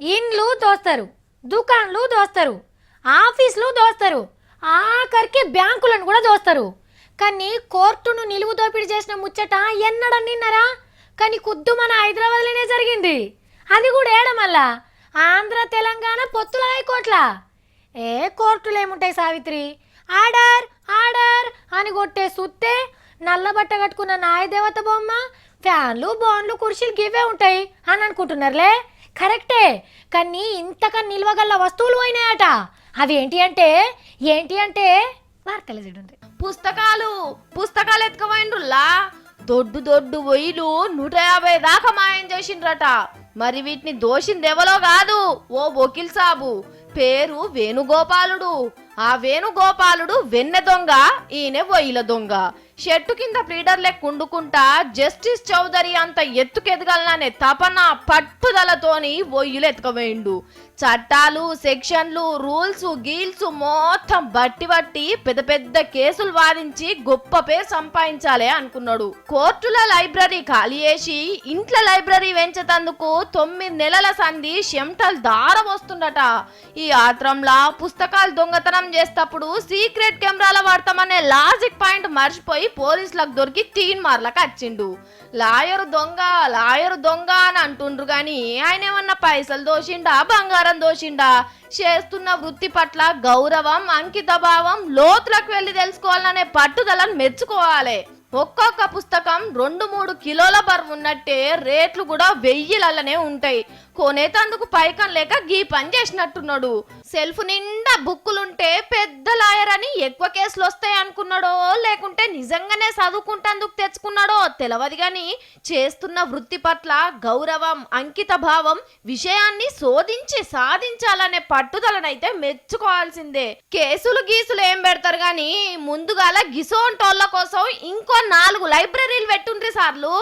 ఇండ్లు దోస్తారు, దుకాన్లు దోస్తారు, ఆఫీసులు దోస్తారు, ఆఖరికి బ్యాంకులను కూడా దోస్తారు. కానీ కోర్టును నిలువు దోపిడీ చేసిన ముచ్చట ఎన్నడని నిన్నరా? కానీ కుద్దు మన హైదరాబాద్లోనే జరిగింది. అది కూడా ఏడమల్లా ఆంధ్ర తెలంగాణ పొత్తుల హైకోట్ల. కోర్టులు ఏముంటాయి సావిత్రి, ఆర్డర్ ఆర్డర్ అని కొట్టే సుత్తే నల్లబట్ట కట్టుకున్న నాయదేవత బొమ్మ, ఫ్యాన్లు బోన్లు కుర్చీలు గివే ఉంటాయి అని అనుకుంటున్నారులే. కరెక్టే, కానీ ఇంతకన్నా నిల్వగల వస్తువులు పోయినాయట. అవి ఏంటి అంటే వార్తలు చూడండి. పుస్తకాలు ఎత్తుకపోయిండ్రులా. దొడ్డు ఒయ్యిలు 150 దాకా మాయం చేసిండ్రట. మరి వీటిని దోషిందెవలో కాదు, ఓ వకీల్ సాబు. పేరు వేణుగోపాలుడు. ఆ వేణుగోపాలుడు వెన్నె దొంగ, ఈయన ఒయ్యిల దొంగ. చెట్టు కింద ప్లీడర్ లెక్కుండుకుంటా జస్టిస్ చౌదరి అంత ఎత్తుకెదగలననే తపన పట్టుదలతోని ఒయ్యిలు ఎత్తుకపోయిండు. చట్టాలు, సెక్షన్లు, రూల్స్, గీల్స్ మొత్తం బట్టి పెద్ద పెద్ద కేసులు వాదించి గొప్ప పేరు సంపాదించాలి అనుకున్నాడు. కోర్టుల లైబ్రరీ ఖాళీ చేసి ఇంట్ల లైబ్రరీ వెంచతందుకు 9 నెలల సంధి చెమటలు దార వస్తుండట. ఈ ఆత్రంలా పుస్తకాలు దొంగతనం చేసేటప్పుడు సీక్రెట్ కెమెరాల వాడతామనే లాజిక్ పాయింట్ మర్చిపోయి పోలీసులకు దొరికి తీన్మార్లకు వచ్చిండు. లాయరు దొంగ అని అంటుండ్రు గాని ఆయన ఏమన్నా పైసలు దోషిండా, బంగారం దోషిండా? చేస్తున్న వృత్తి పట్ల గౌరవం, అంకిత భావం, లోతులకు వెళ్ళి తెలుసుకోవాలనే పట్టుదలను మెచ్చుకోవాలి. ఒక్కొక్క పుస్తకం 2-3 కిలోల బరువు ఉన్నట్టే రేట్లు కూడా 1000లనే ఉంటాయి. కొనేతందుకు పైకం లేక గీ పని చేసినట్టున్నాడు. సెల్ఫ్ నిండా బుక్కులుంటే పెద్ద లాయర్ అని ఎక్కువ కేసులు వస్తాయి అనుకున్నాడో, లేకుంటే నిజంగానే చదువుకుంటందుకు తెచ్చుకున్నాడో తెలియదు గాని చేస్తున్న వృత్తి పట్ల గౌరవం, అంకిత భావం, విషయాన్ని శోధించి సాధించాలనే పట్టుదలనైతే మెచ్చుకోవాల్సిందే. కేసులు గీసులు ఏం పెడతారు గాని ముందుగాల గిసోంటోళ్ళ కోసం ఇంకో 4 లైబ్రరీలు పెట్టుండ్రి సార్లు.